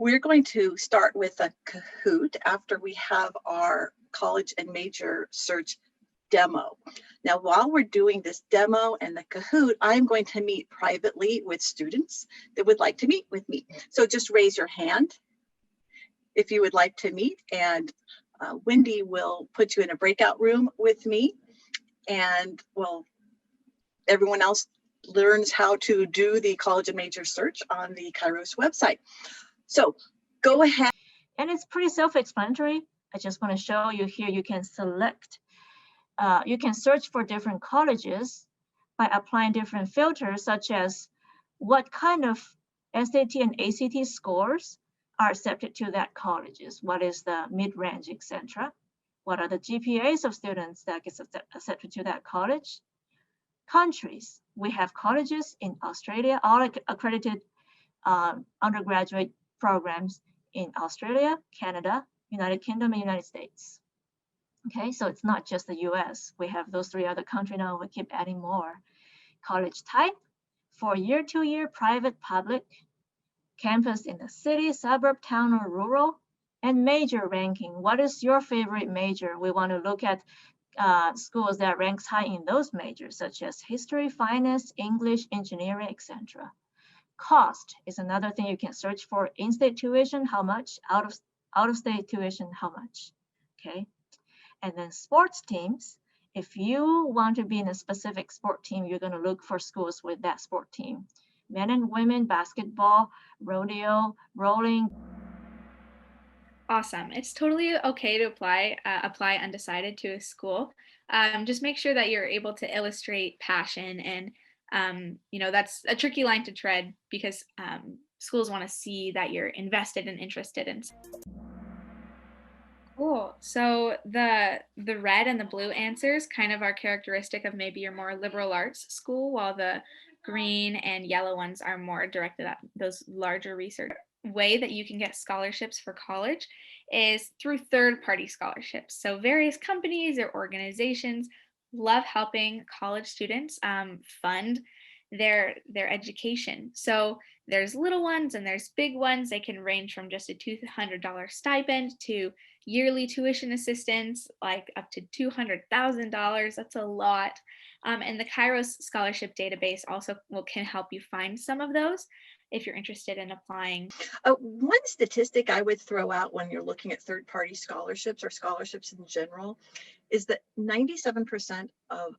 We're going to start with a Kahoot after we have our college and major search demo. Now, while we're doing this demo and the Kahoot, I'm going to meet privately with students that would like to meet with me. So just raise your hand if you would like to meet, and Wendy will put you in a breakout room with me, and everyone else learns how to do the college and major search on the Kyros website. So go ahead. And it's pretty self-explanatory. I just want to show you here, you can select, you can search for different colleges by applying different filters, such as what kind of SAT and ACT scores are accepted to that colleges, what is the mid-range, etc. What are the GPAs of students that get accepted to that college? Countries, we have colleges in Australia, all accredited undergraduate programs in Australia, Canada, United Kingdom, and United States. Okay, so it's not just the US. We have those 3 other countries now, we keep adding more. College type, 4-year, 2-year, private, public, campus in the city, suburb, town, or rural, and major ranking. What is your favorite major? We want to look at schools that ranks high in those majors, such as history, finance, English, engineering, etc. Cost is another thing you can search for. In-state tuition, how much? Out-of-state tuition, how much? Okay. And then sports teams. If you want to be in a specific sport team, you're going to look for schools with that sport team. Men and women, basketball, rodeo, rolling. Awesome. It's totally okay to apply undecided to a school. Just make sure that you're able to illustrate passion, and that's a tricky line to tread because schools want to see that you're invested and interested in. Cool. So the red and the blue answers kind of are characteristic of maybe your more liberal arts school, while the green and yellow ones are more directed at those larger research. Way that you can get scholarships for college is through third-party scholarships. So various companies or organizations love helping college students fund their education. So there's little ones and there's big ones. They can range from just a $200 stipend to yearly tuition assistance, like up to $200,000. That's a lot. And the Kyros scholarship database also can help you find some of those if you're interested in applying. One statistic I would throw out when you're looking at third-party scholarships or scholarships in general is that 97% of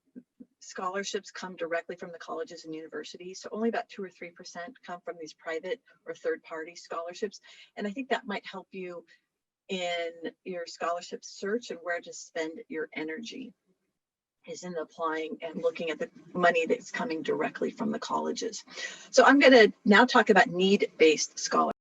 scholarships come directly from the colleges and universities. So only about 2 or 3% come from these private or third-party scholarships. And I think that might help you in your scholarship search and where to spend your energy is in applying and looking at the money that's coming directly from the colleges. So I'm going to now talk about need-based scholarships.